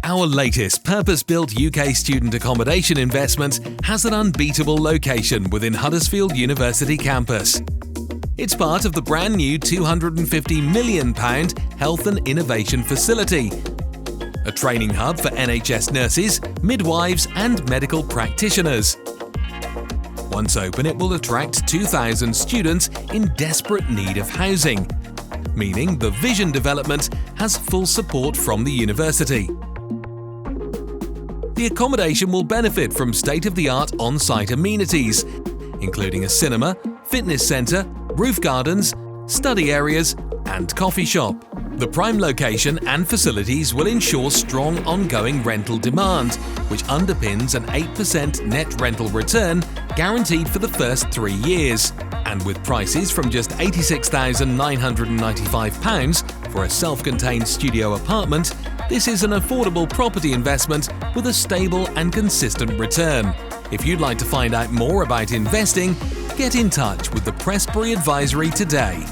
Our latest purpose-built UK student accommodation investment has an unbeatable location within Huddersfield University campus. It's part of the brand new £250 million Health and Innovation Facility, a training hub for NHS nurses, midwives and medical practitioners. Once open, it will attract 2,000 students in desperate need of housing, meaning the vision development has full support from the university. The accommodation will benefit from state-of-the-art on-site amenities, including a cinema, fitness centre, roof gardens, study areas and coffee shop. The prime location and facilities will ensure strong ongoing rental demand, which underpins an 8% net rental return guaranteed for the first 3 years. And with prices from just £86,995 for a self-contained studio apartment, this is an affordable property investment with a stable and consistent return. If you'd like to find out more about investing, get in touch with the Prestbury Advisory today.